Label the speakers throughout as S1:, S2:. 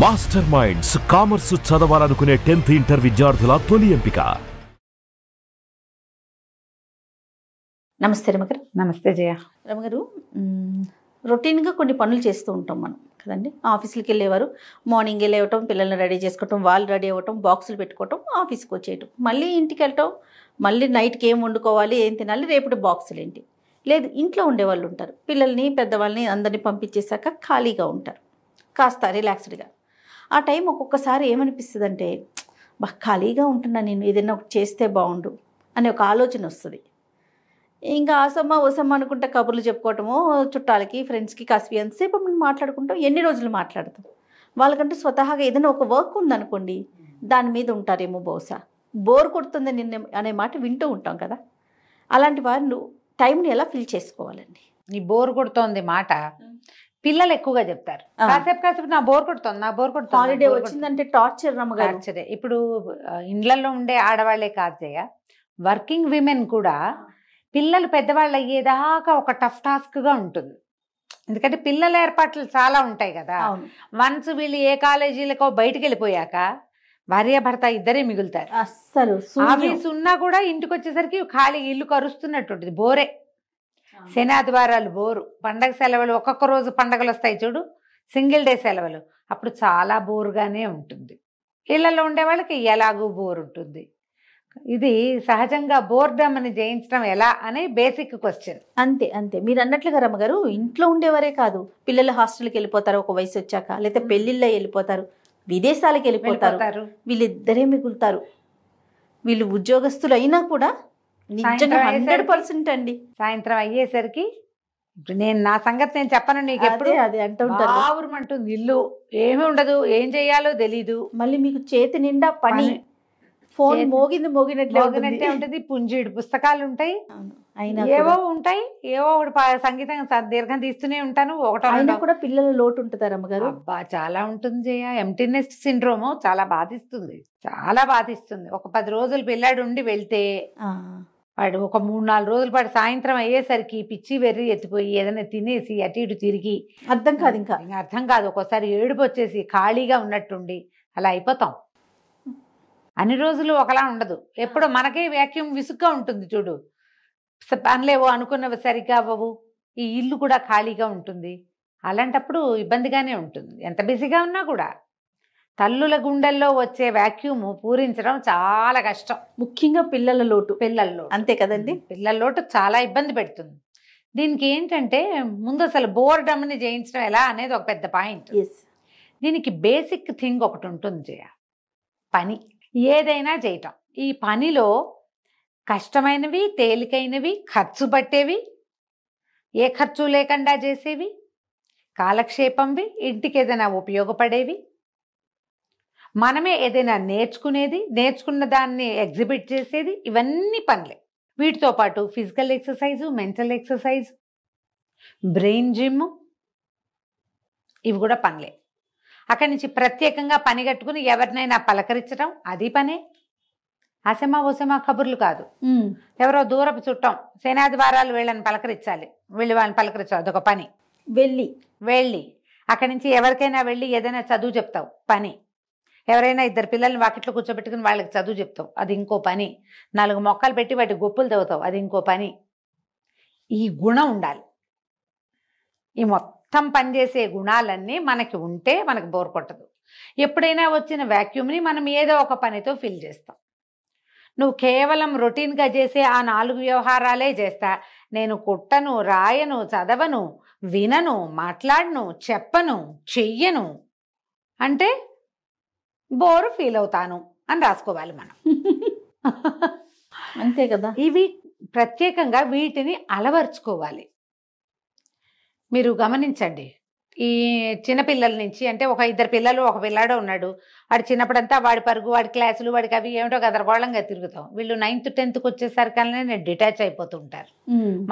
S1: Master minds commerce చదవాలనుకునే 10th inter విద్యార్థుల తొలి ఎంపిక.
S2: నమస్తే రమగారు.
S3: నమస్తే జయ.
S2: రమగారు, రొటీన్గా కొన్ని పనులు చేస్తూ ఉంటాం మనం కదండి. ఆఫీసులకి వెళ్ళేవారు మార్నింగ్ లేవటం, పిల్లల్ని రెడీ చేసుకోవటం, వాళ్ళు రెడీ అవ్వటం, బాక్సులు పెట్టుకోవటం, ఆఫీస్కి వచ్చేయటం, మళ్ళీ ఇంటికి వెళ్ళటం, మళ్ళీ నైట్కి ఏం వండుకోవాలి, ఏం తినాలి, రేపటి బాక్సులు ఏంటి. లేదు, ఇంట్లో ఉండేవాళ్ళు ఉంటారు, పిల్లల్ని పెద్దవాళ్ళని అందరినీ పంపించేశాక ఖాళీగా ఉంటారు, కాస్త రిలాక్స్డ్గా. ఆ టైం ఒక్కొక్కసారి ఏమనిపిస్తుంది అంటే, ఖాళీగా ఉంటున్నా, నేను ఏదైనా ఒకటి చేస్తే బాగుండు అనే ఒక ఆలోచన వస్తుంది. ఇంకా ఆసమ్మ ఓసమ్మ అనుకుంటే కబుర్లు చెప్పుకోవటము, చుట్టాలకి ఫ్రెండ్స్కి కాస్త ఎంతసేపు మనం మాట్లాడుకుంటాం, ఎన్ని రోజులు మాట్లాడతాం. వాళ్ళకంటే స్వతహాగా ఏదైనా ఒక వర్క్ ఉందనుకోండి, దాని మీద ఉంటారేమో. బహుశా బోర్ కొడుతుంది నిన్న అనే మాట వింటూ ఉంటాం కదా. అలాంటి వాళ్ళు టైంని ఎలా ఫిల్ చేసుకోవాలండి?
S3: నీ బోర్ కొడుతోంది మాట పిల్లలు ఎక్కువగా చెప్తారు. కాసేపు నా బోర్ కొడుతోంది,
S2: హాలిడే వచ్చిందంటే టార్చర్ రమ్మగారు.
S3: టార్చరే. ఇప్పుడు ఇండ్లలో ఉండే ఆడవాళ్లే కాదు జయ, వర్కింగ్ విమెన్ కూడా పిల్లలు పెద్దవాళ్ళు అయ్యేదాకా ఒక టఫ్ టాస్క్గా ఉంటుంది. ఎందుకంటే పిల్లల ఏర్పాట్లు చాలా ఉంటాయి కదా. వన్స్ వీళ్ళు ఏ కాలేజీలకో బయటికి వెళ్ళిపోయాక భార్య భర్త ఇద్దరే మిగులుతారు.
S2: అస్సలు
S3: ఆఫీస్ ఉన్నా కూడా ఇంటికి వచ్చేసరికి ఖాళీ ఇల్లు కరుస్తున్నట్టుంటుంది. బోరే. శనాదివారాలు బోరు, పండగ సెలవులు, ఒక్కొక్క రోజు పండగలు వస్తాయి చూడు, సింగిల్ డే సెలవులు, అప్పుడు చాలా బోరుగానే ఉంటుంది. ఇళ్లలో ఉండే వాళ్ళకి ఎలాగూ బోర్ ఉంటుంది. ఇది సహజంగా బోర్డమ్ అని జయించడం ఎలా అనే బేసిక్ క్వశ్చన్.
S2: అంతే అంతే మీరు అన్నట్లుగా రమ్మగారు. ఇంట్లో ఉండేవారే కాదు, పిల్లలు హాస్టల్కి వెళ్ళిపోతారు ఒక వయసు వచ్చాక, లేకపోతే పెళ్లిళ్ళ వెళ్ళిపోతారు, విదేశాలకు వెళ్ళిపోతారు, వీళ్ళిద్దరే మిగులుతారు. వీళ్ళు ఉద్యోగస్తులు అయినా కూడా నిజంగా 100% అండి.
S3: సాయంత్రం అయ్యేసరికి నేను నా సంగతి నేను చెప్పను నీకు, ఎప్పుడు
S2: అది అంటుంటారు,
S3: ఆవురమంటుంది ఇల్లు, ఏమి ఉండదు, ఏం చెయ్యాలో తెలీదు.
S2: మళ్ళీ మీకు చేతి నిండా పని, ఫోన్ మోగినట్లే
S3: ఉంటుంది. పుంజీడు పుస్తకాలు ఉంటాయి, ఏవో ఉంటాయి, ఏవో ఒకటి సంగీతం దీర్ఘం తీస్తూనే ఉంటాను.
S2: ఒకటో కూడా పిల్లల లోటు ఉంటుందా అమ్మగారు?
S3: అబ్బా చాలా ఉంటుంది జయ. ఎంప్టీనెస్ సిండ్రోమ్ చాలా బాధిస్తుంది, చాలా బాధిస్తుంది. ఒక 10 రోజులు పిల్లాడు ఉండి వెళ్తే వాడు ఒక 3-4 రోజుల పాటు సాయంత్రం అయ్యేసరికి పిచ్చి వెర్రి ఎత్తిపోయి ఏదైనా తినేసి అటు ఇటు తిరిగి
S2: అర్థం కాదు, ఇంకా
S3: అర్థం కాదు. ఒక్కోసారి ఏడుపు వచ్చేసి ఖాళీగా ఉన్నట్టుండి అలా అయిపోతాం. అన్ని రోజులు ఒకలా ఉండదు. ఎప్పుడు మనకే వ్యాక్యూమ్ విసుగ్గా ఉంటుంది చూడు, పనిలేవో అనుకున్నవి సరిగ్గా అవ్వవు, ఈ ఇల్లు కూడా ఖాళీగా ఉంటుంది. అలాంటప్పుడు ఇబ్బందిగానే ఉంటుంది ఎంత బిజీగా ఉన్నా కూడా. తల్లుల గుండెల్లో వచ్చే వ్యాక్యూమ్ పూరించడం చాలా కష్టం,
S2: ముఖ్యంగా పిల్లల లోటు.
S3: అంతే కదండి, పిల్లల లోటు చాలా ఇబ్బంది పెడుతుంది. దీనికి ఏంటంటే ముందు అసలు బోర్డమ్ని జయించడం ఎలా అనేది ఒక పెద్ద పాయింట్. దీనికి బేసిక్ థింగ్ ఒకటి ఉంటుంది జయ, పని ఏదైనా చేయటం. ఈ పనిలో కష్టమైనవి, తేలికైనవి, ఖర్చు పట్టేవి, ఏ ఖర్చు లేకుండా చేసేవి, కాలక్షేపంవి, ఇంటికి ఏదైనా ఉపయోగపడేవి, మనమే ఏదైనా నేర్చుకునేది, నేర్చుకున్న దాన్ని ఎగ్జిబిట్ చేసేది, ఇవన్నీ పనులే. వీటితో పాటు physical exercise, mental exercise, brain gym, ఇవి కూడా పనులే. అక్కడి నుంచి ప్రత్యేకంగా పని కట్టుకుని ఎవరినైనా పలకరించడం, అది పనే. అసమా ఓసమా కబుర్లు కాదు. ఎవరో దూరపు చుట్టం సేనాదివారాలు వీళ్ళని పలకరించాలి, వీళ్ళు వాళ్ళని పలకరించాలి, అదొక పని. వెళ్ళి అక్కడి నుంచి ఎవరికైనా వెళ్ళి ఏదైనా చదువు చెప్తావు, పని. ఎవరైనా 2 పిల్లల్ని వాకిట్లో కూర్చోబెట్టుకుని వాళ్ళకి చదువు చెప్తావు, అది ఇంకో పని. 4 మొక్కలు పెట్టి వాటి గొప్పులు తవ్వుతావు, అది ఇంకో పని. ఈ గుణం ఉండాలి. ఈ మొత్తం పనిచేసే గుణాలన్నీ మనకి ఉంటే మనకు బోర్ కొట్టదు. ఎప్పుడైనా వచ్చిన వ్యాక్యూమ్ని మనం ఏదో ఒక పనితో ఫిల్ చేస్తాం. నువ్వు కేవలం రొటీన్గా చేసే ఆ 4 వ్యవహారాలే చేస్తా, నేను కుట్టను, రాయను, చదవను, వినను, మాట్లాడను, చెప్పను, చెయ్యను అంటే బోరు ఫీల్ అవుతాను అని రాసుకోవాలి మనం.
S2: అంతే కదా.
S3: ఇవి ప్రత్యేకంగా వీటిని అలవర్చుకోవాలి. మీరు గమనించండి, ఈ చిన్నపిల్లల నుంచి, అంటే ఒక 2 పిల్లలు ఒక పిల్లాడో ఉన్నాడు, వాడు చిన్నప్పుడంతా వాడి పరుగు, వాడి క్లాసులు, వాడికి అవి ఏమిటో గదరగోళంగా తిరుగుతాం. వీళ్ళు 9th 10thకి వచ్చేసరికల్నే నేను డిటాచ్ అయిపోతూ ఉంటారు.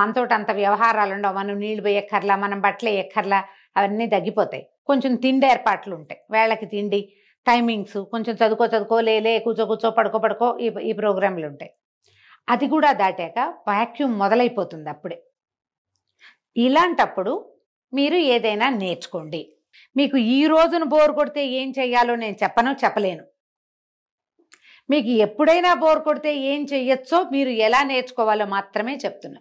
S3: మనతో అంత వ్యవహారాలు ఉండవు, మనం నీళ్ళు పోయక్కర్లా, మనం బట్టలు ఎక్కర్లా, అవన్నీ తగ్గిపోతాయి. కొంచెం తిండి ఏర్పాట్లు ఉంటాయి, వేళకి తిండి, టైమింగ్స్, కొంచెం చదువుకో లేలే, కూర్చో పడుకో ఈ ప్రోగ్రాంలు ఉంటాయి. అది కూడా దాటాక వాక్యూమ్ మొదలైపోతుంది అప్పుడే. ఇలాంటప్పుడు మీరు ఏదైనా నేర్చుకోండి. మీకు ఈ రోజున బోర్ కొడితే ఏం చెయ్యాలో నేను చెప్పలేను. మీకు ఎప్పుడైనా బోర్ కొడితే ఏం చెయ్యొచ్చో మీరు ఎలా నేర్చుకోవాలో మాత్రమే చెప్తున్నా.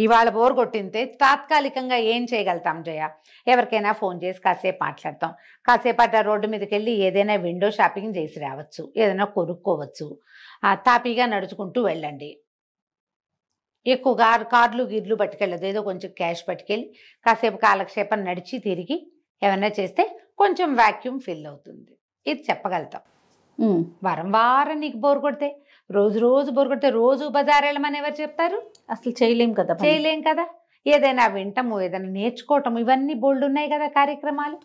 S3: ఇవాళ బోర్ కొట్టింటే తాత్కాలికంగా ఏం చేయగలుగుతాం జయ? ఎవరికైనా ఫోన్ చేసి కాసేపు మాట్లాడతాం, కాసేపు అట్లా రోడ్డు మీదకి వెళ్ళి ఏదైనా విండో షాపింగ్ చేసి రావచ్చు, ఏదైనా కొనుక్కోవచ్చు, తాపీగా నడుచుకుంటూ వెళ్ళండి. ఎక్కువగా కార్లు గిర్లు పట్టుకెళ్ళదు, ఏదో కొంచెం క్యాష్ పట్టుకెళ్ళి కాసేపు కాలక్షేపం నడిచి తిరిగి ఏమైనా చేస్తే కొంచెం వాక్యూమ్ ఫిల్ అవుతుంది. ఇది చెప్పగలుగుతాం. వారం వారం నీకు బోర్ కొడితే, రోజు బోర్ కొడితే రోజు బజార్ వెళ్ళమని ఎవరు చెప్తారు?
S2: అసలు చేయలేం కదా.
S3: ఏదైనా వింటము, ఏదైనా నేర్చుకోవటం, ఇవన్నీ బోల్డ్ ఉన్నాయి కదా కార్యక్రమాలు.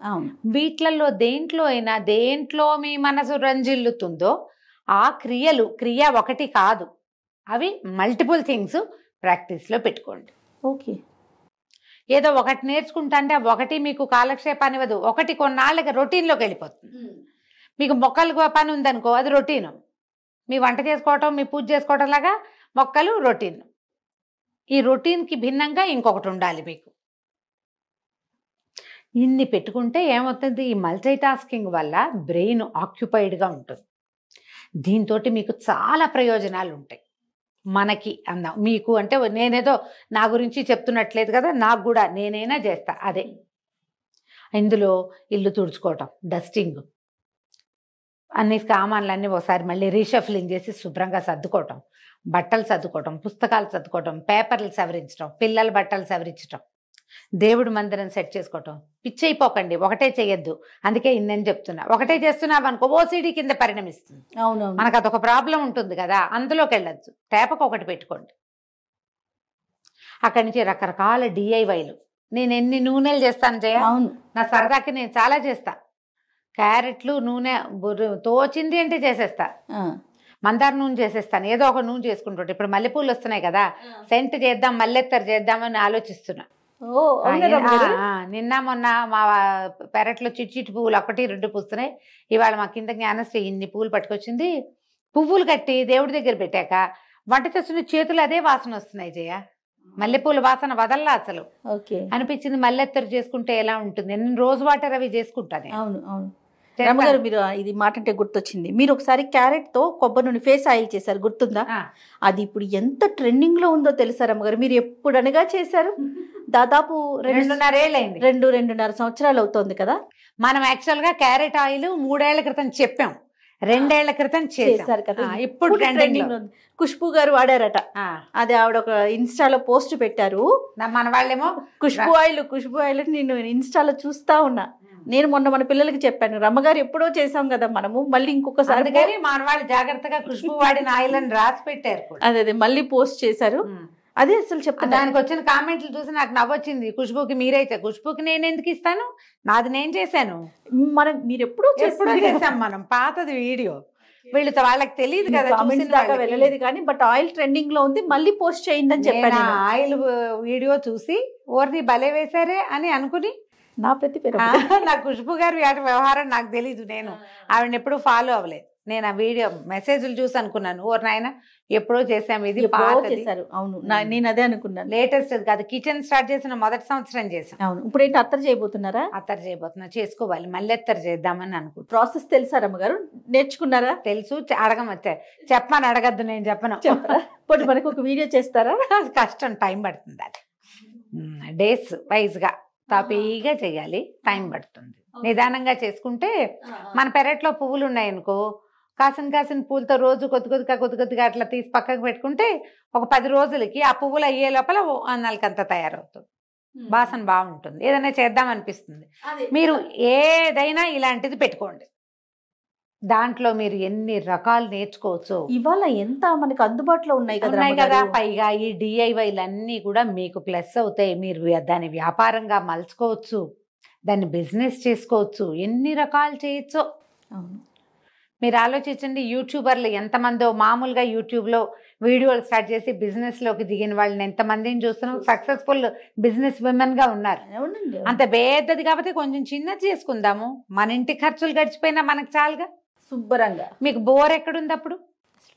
S3: వీటిలలో దేంట్లో మీ మనసు రంజిల్లుతుందో ఆ క్రియ ఒకటి కాదు, అవి మల్టిపుల్ థింగ్స్ ప్రాక్టీస్లో పెట్టుకోండి.
S2: ఓకే.
S3: ఏదో ఒకటి నేర్చుకుంటా అంటే ఒకటి మీకు కాలక్షేపాన్ని ఇవ్వదు, ఒకటి కొన్నాళ్ళకి రొటీన్లోకి వెళ్ళిపోతుంది. మీకు మొక్కలు పని ఉందనుకో, అది రొటీను. మీ వంట చేసుకోవటం, మీ పూజ చేసుకోవటం లాగా మొక్కలు రొటీన్. ఈ రొటీన్కి భిన్నంగా ఇంకొకటి ఉండాలి మీకు. ఇన్ని పెట్టుకుంటే ఏమవుతుంది, ఈ మల్టీ టాస్కింగ్ వల్ల బ్రెయిన్ ఆక్యుపైడ్గా ఉంటుంది. దీంతో మీకు చాలా ప్రయోజనాలు ఉంటాయి. మనకి అన్నా మీకు అంటే నేనేదో నా గురించి చెప్తున్నట్లేదు కదా, నాకు కూడా నేనైనా చేస్తా అదే. ఇందులో ఇల్లు తుడుచుకోవటం, డస్టింగ్, అన్ని సామాన్లన్నీ ఒకసారి మళ్ళీ రీషఫ్లింగ్ చేసి శుభ్రంగా సర్దుకోవటం, బట్టలు సర్దుకోవటం, పుస్తకాలు సర్దుకోవటం, పేపర్లు సవరించడం, పిల్లల బట్టలు సవరించడం, దేవుడు మందిరం సెట్ చేసుకోవటం. పిచ్చైపోకండి, ఒకటే చేయొద్దు. అందుకే ఇన్నేం చెప్తున్నా, ఒకటే చేస్తున్నావు అనుకో ఓసిడి కింద పరిణమిస్తుంది.
S2: అవును,
S3: మనకు అదొక ప్రాబ్లం ఉంటుంది కదా, అందులోకి వెళ్ళొచ్చు. తేపకు ఒకటి పెట్టుకోండి. అక్కడి నుంచి రకరకాల డిఐవైలు. నేను ఎన్ని నూనెలు చేస్తాను జయ, నా సరదాకి నేను చాలా చేస్తా. క్యారెట్లు నూనె తోచింది అంటే చేసేస్తా. మందార నూనె చేసేస్తాను, ఏదో ఒక నూనె చేసుకుంటుంటే. ఇప్పుడు మల్లెపూలు వస్తున్నాయి కదా, సెంట్ చేద్దాం, మల్లెత్తరు చేద్దామని ఆలోచిస్తున్నా. నిన్న మొన్న మా పెరట్లో చిట్టి పువ్వులు 1-2 పూస్తున్నాయి. ఇవాళ మా కింద జ్ఞానశ్రీ ఇన్ని పువ్వులు పట్టుకొచ్చింది. పువ్వులు కట్టి దేవుడి దగ్గర పెట్టాక వంట చేస్తున్న చేతులు అదే వాసన వస్తున్నాయి జయ. మల్లెపూల వాసన వదల్లా అసలు. అనిపించింది మల్లెత్తరు చేసుకుంటే ఎలా ఉంటుంది. నేను రోజు వాటర్ అవి చేసుకుంటాను.
S2: అవును రమ్మగారు, మీరు ఇది మాట అంటే గుర్తొచ్చింది. మీరు ఒకసారి క్యారెట్ తో కొబ్బరి నూనె ఫేస్ ఆయిల్ చేశారు, గుర్తుందా? అది ఇప్పుడు ఎంత ట్రెండింగ్ లో ఉందో తెలుసా రమ్మగారు? మీరు ఎప్పుడనగా చేశారు? దాదాపు 2.5 సంవత్సరాలు అవుతోంది కదా.
S3: మనం యాక్చువల్ గా క్యారెట్ ఆయిల్ 3 ఏళ్ల క్రితం చెప్పాం, 2 ఏళ్ల క్రితం చేశారు కదా. ఇప్పుడు ట్రెండింగ్
S2: ఖుష్బూ గారు వాడారట. అది ఆవిడ ఒక ఇన్స్టాలో పోస్ట్ పెట్టారు.
S3: మన వాళ్ళేమో
S2: ఖుష్బూ ఆయిల్ నేను ఇన్స్టాలో చూస్తా ఉన్నా. నేను మొన్న మన పిల్లలకి చెప్పాను, రమ్మగారు ఎప్పుడో చేసాం కదా మనము, మళ్ళీ ఇంకొకసారి.
S3: కానీ మన వాళ్ళు జాగ్రత్తగా ఖుష్బూ వాడిన ఆయిల్ అని రాసి పెట్టారు.
S2: అదే మళ్ళీ పోస్ట్ చేశారు. అదే అసలు చెప్తాను.
S3: దానికి వచ్చిన కామెంట్లు చూసి నాకు నవ్వొచ్చింది. ఖుష్బూకి మీరైతే, ఖుష్బూకి నేను ఎందుకు ఇస్తాను, నాది నేను చేశాను.
S2: మీరు ఎప్పుడో
S3: చేసాం మనం, పాతది వీడియో. వీళ్ళతో వాళ్ళకి తెలియదు కదా,
S2: వెళ్ళలేదు కానీ. బట్ ఆయిల్ ట్రెండింగ్ లో ఉంది, మళ్ళీ పోస్ట్ చేయండి అని చెప్పాను.
S3: ఆయిల్ వీడియో చూసి ఓర్ని భలే వేశారే అని అనుకుని
S2: నా ప్రతి
S3: నా ఖుష్బూ గారి వ్యవహారం నాకు తెలీదు. నేను ఆవిడని ఎప్పుడు ఫాలో అవ్వలేదు. నేను ఆ వీడియో మెసేజ్లు చూసి అనుకున్నాను, ఓర్ నాయన ఎప్పుడో చేసాము, ఇది
S2: చేశారు. అవును, నేను అదే అనుకున్నాను.
S3: లేటెస్ట్ కాదు, కిచెన్ స్టార్ట్ చేసిన మొదటి సంవత్సరం చేసాం.
S2: అవును. ఇప్పుడు ఏంటి అత్తరు చేయబోతున్నారా?
S3: అత్తరు చేయబోతున్నా, చేసుకోవాలి. మళ్ళీ అత్తరు చేద్దామని అనుకుంటున్నా.
S2: ప్రాసెస్ తెలుసా రమ్మగారు? నేర్చుకున్నారా?
S3: తెలుసు, అడగమచ్చా. చెప్పమని అడగద్దు, నేను చెప్పను.
S2: ఇప్పుడు మనకు ఒక వీడియో చేస్తారా?
S3: కష్టం, టైం పడుతుంది. అది డేస్ వైజ్గా తాపీగా చేయాలి, టైం పడుతుంది. నిదానంగా చేసుకుంటే, మన పెరట్లో పువ్వులు ఉన్నాయనుకో, కాసిన పూలతో రోజు కొద్దిగా అట్లా తీసి పక్కకు పెట్టుకుంటే ఒక 10 రోజులకి ఆ పువ్వులు అయ్యే లోపల అన్నాలకంతా తయారవుతుంది. వాసన బాగుంటుంది, ఏదైనా చేద్దామనిపిస్తుంది. మీరు ఏదైనా ఇలాంటిది పెట్టుకోండి. దాంట్లో మీరు ఎన్ని రకాలు నేర్చుకోవచ్చు.
S2: ఇవాళ ఎంత మనకు అందుబాటులో ఉన్నాయి
S3: కదా. పైగా ఈ డిఐవైలు అన్నీ కూడా మీకు ప్లస్ అవుతాయి. మీరు దాన్ని వ్యాపారంగా మలుచుకోవచ్చు, దాన్ని బిజినెస్ చేసుకోవచ్చు, ఎన్ని రకాలు చేయొచ్చో. మీరు ఆలోచించండి, యూట్యూబర్లు ఎంతమందో మామూలుగా యూట్యూబ్లో వీడియోలు స్టార్ట్ చేసి బిజినెస్లోకి దిగిన వాళ్ళని ఎంతమందిని చూస్తున్నాం. సక్సెస్ఫుల్ బిజినెస్ విమెన్గా ఉన్నారు. అంత పెద్దది కాబట్టి కొంచెం చిన్నది చేసుకుందాము, మన ఇంటి ఖర్చులు గడిచిపోయినా మనకు చాలుగా, శుభ్రంగా. మీకు బోర్ ఎక్కడుంది అప్పుడు?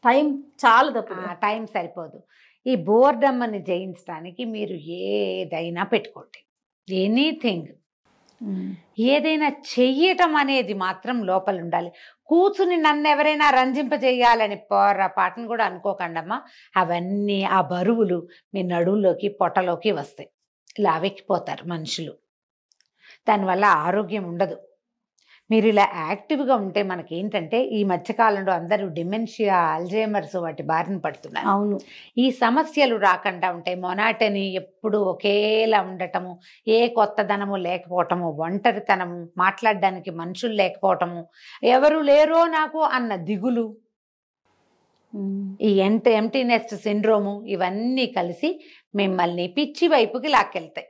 S2: టైం చాలదు,
S3: టైం సరిపోదు. ఈ బోర్డమ్మని జయించడానికి మీరు ఏదైనా పెట్టుకోండి, ఎనీథింగ్. ఏదైనా చెయ్యటం అనేది మాత్రం లోపల ఉండాలి. కూర్చుని నన్ను ఎవరైనా రంజింపజేయాలని పొరపాటును కూడా అనుకోకండమ్మా. అవన్నీ ఆ బరువులు మీ నడువులోకి పొట్టలోకి వస్తాయి, లావెక్కిపోతారు మనుషులు. దానివల్ల ఆరోగ్యం ఉండదు. మీరు ఇలా యాక్టివ్గా ఉంటే మనకేంటంటే ఈ మధ్యకాలంలో అందరూ డిమెన్షియా, అల్జైమర్స్ వాటి బారిన పడుతున్నారు.
S2: అవును.
S3: ఈ సమస్యలు రాకుండా ఉంటాయి. మొనాటని, ఎప్పుడు ఒకేలా ఉండటము, ఏ కొత్తదనము లేకపోవటము, ఒంటరితనము, మాట్లాడడానికి మనుషులు లేకపోవటము, ఎవరు లేరో నాకు అన్న దిగులు, ఈ ఎంటీనెస్ సిండ్రోము, ఇవన్నీ కలిసి మిమ్మల్ని పిచ్చి వైపుకి లాక్కెళ్తాయి.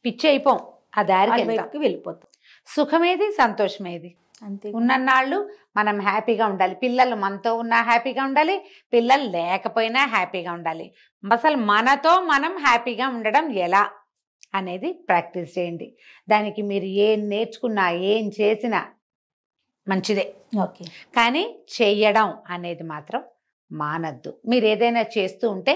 S3: పిచ్చి అయిపోం, ఆ దారికి
S2: వెళ్ళిపోతాం.
S3: సుఖమేది, సంతోషమేది.
S2: అంతే.
S3: ఉన్నన్నాళ్ళు మనం హ్యాపీగా ఉండాలి. పిల్లలు మనతో ఉన్నా హ్యాపీగా ఉండాలి, పిల్లలు లేకపోయినా హ్యాపీగా ఉండాలి. అసలు మనతో మనం హ్యాపీగా ఉండడం ఎలా అనేది ప్రాక్టీస్ చేయండి. దానికి మీరు ఏం నేర్చుకున్నా, ఏం చేసినా మంచిదే.
S2: ఓకే.
S3: కానీ చెయ్యడం అనేది మాత్రం మానద్దు. మీరు ఏదైనా చేస్తూ ఉంటే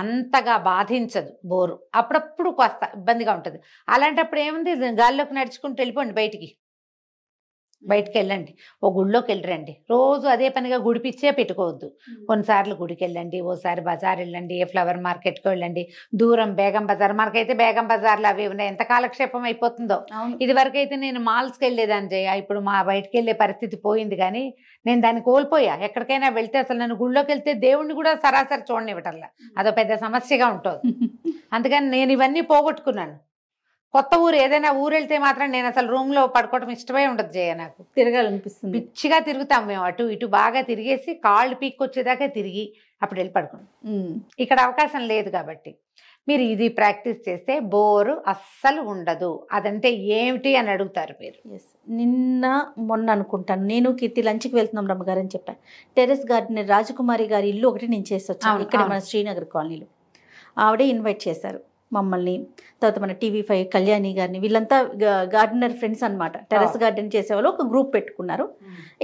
S3: అంతగా బాధించదు, బోరు, అప్పుడప్పుడు కాస్త ఇబ్బందిగా ఉంటుంది. అలాంటప్పుడు ఏముంది, గాల్లోకి నడుచుకుంటూ వెళ్ళిపోండి, బయటికి వెళ్ళండి, ఓ గుడిలోకి వెళ్ళరండి. రోజు అదే పనిగా గుడి పిచ్చే పెట్టుకోవద్దు. కొన్నిసార్లు గుడికి వెళ్ళండి, ఓసారి బజార్ వెళ్ళండి, ఫ్లవర్ మార్కెట్కి వెళ్ళండి. దూరం బేగం బజార్, మనకైతే బేగం బజార్లు అవి ఉన్నాయి, ఎంత కాలక్షేపం అయిపోతుందో. ఇది వరకు అయితే నేను మాల్స్కి వెళ్ళేదాన్ని జయ, ఇప్పుడు మా బయటకు వెళ్ళే పరిస్థితి పోయింది. కానీ నేను దాన్ని కోల్పోయా. ఎక్కడికైనా వెళ్తే అసలు నన్ను గుళ్ళోకి వెళ్తే దేవుణ్ణి కూడా సరాసరి చూడనివ్వటంలా, అదో పెద్ద సమస్యగా ఉంటుంది. అందుకని నేను ఇవన్నీ పోగొట్టుకున్నాను. కొత్త ఊరు, ఏదైనా ఊరు వెళ్తే మాత్రం నేను అసలు రూమ్లో పడుకోవటం ఇష్టమే ఉండదు జయ. నాకు
S2: తిరగాలనిపిస్తుంది,
S3: పిచ్చిగా తిరుగుతాం మేము. అటు ఇటు బాగా తిరిగేసి కాళ్ళు పీక్కొచ్చేదాకా తిరిగి అప్పుడు వెళ్ళి పడుకున్నాం. ఇక్కడ అవకాశం లేదు కాబట్టి మీరు ఇది ప్రాక్టీస్ చేస్తే బోరు అస్సలు ఉండదు. అదంటే ఏమిటి అని అడుగుతారు మీరు.
S2: నిన్న మొన్న అనుకుంటాను, నేను కీర్తి లంచ్కి వెళ్తున్నాం రమ్మగారు అని చెప్పాను. టెరెస్ గార్డెనర్ రాజకుమారి గారి ఇల్లు ఒకటి నేను చేసి వచ్చాను, ఇక్కడ మన శ్రీనగర్ కాలనీలో. ఆవిడే ఇన్వైట్ చేశారు మమ్మల్ని, తర్వాత మన TV5 కళ్యాణి గారిని, వీళ్ళంతా గార్డెనర్ ఫ్రెండ్స్ అనమాట. టెరెస్ గార్డెన్ చేసేవాళ్ళు ఒక గ్రూప్ పెట్టుకున్నారు.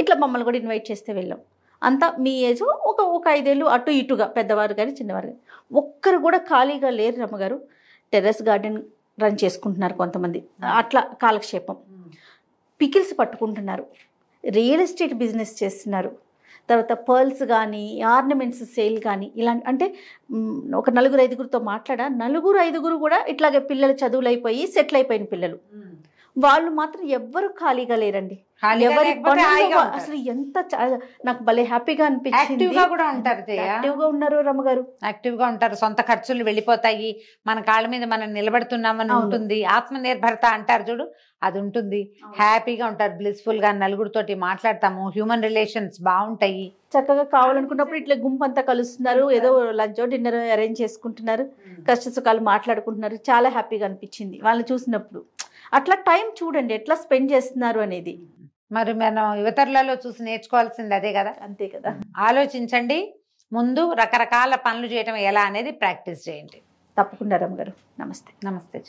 S2: ఇట్లా మమ్మల్ని కూడా ఇన్వైట్ చేస్తే వెళ్ళాం. అంతా మీ ఏజ్ ఒక 5 ఏళ్ళు అటు ఇటుగా, పెద్దవారు కానీ చిన్నవారు కానీ. ఒక్కరు కూడా ఖాళీగా లేరు రమ్మగారు. టెర్రస్ గార్డెన్ రన్ చేసుకుంటున్నారు కొంతమంది, అట్లా కాలక్షేపం. పికిల్స్ పట్టుకుంటున్నారు, రియల్ ఎస్టేట్ బిజినెస్ చేస్తున్నారు, తర్వాత పర్ల్స్ కానీ ఆర్నమెంట్స్ సేల్ కానీ, ఇలా. అంటే ఒక 4-5గురితో మాట్లాడా, 4-5 కూడా ఇట్లాగే పిల్లలు చదువులు అయిపోయి సెటిల్ అయిపోయిన పిల్లలు. వాళ్ళు మాత్రం ఎవ్వరు ఖాళీగా లేరండి. ఎవరి అసలు ఎంత నాకు భలే హ్యాపీగా అనిపించింది.
S3: యాక్టివ్గా కూడా ఉంటారు,
S2: యాక్టివ్గా ఉన్నారు రమ్మగారు,
S3: యాక్టివ్గా ఉంటారు. సొంత ఖర్చులు వెళ్ళిపోతాయి, మన కాళ్ళ మీద మనం నిలబడుతున్నామని ఉంటుంది. ఆత్మనిర్భరత అంటారు చూడు, అది ఉంటుంది. హ్యాపీగా ఉంటారు, బ్లిస్ఫుల్ గా, నలుగురితోటి మాట్లాడతాము, హ్యూమన్ రిలేషన్స్ బాగుంటాయి.
S2: చక్కగా కావాలనుకున్నప్పుడు ఇట్లా గుంపు అంతా కలుస్తున్నారు, ఏదో లంచ్ డిన్నర్ అరేంజ్ చేసుకుంటున్నారు, కష్ట సుఖాలు మాట్లాడుకుంటున్నారు. చాలా హ్యాపీగా అనిపించింది వాళ్ళని చూసినప్పుడు. అట్లా టైం చూడండి ఎట్లా స్పెండ్ చేస్తున్నారు అనేది.
S3: మరి మనం యువతరులలో చూసి నేర్చుకోవాల్సింది అదే కదా.
S2: అంతే కదా.
S3: ఆలోచించండి, ముందు రకరకాల పనులు చేయటం ఎలా అనేది ప్రాక్టీస్ చేయండి.
S2: తప్పకుండా రమ్మగారు. నమస్తే.
S3: నమస్తే.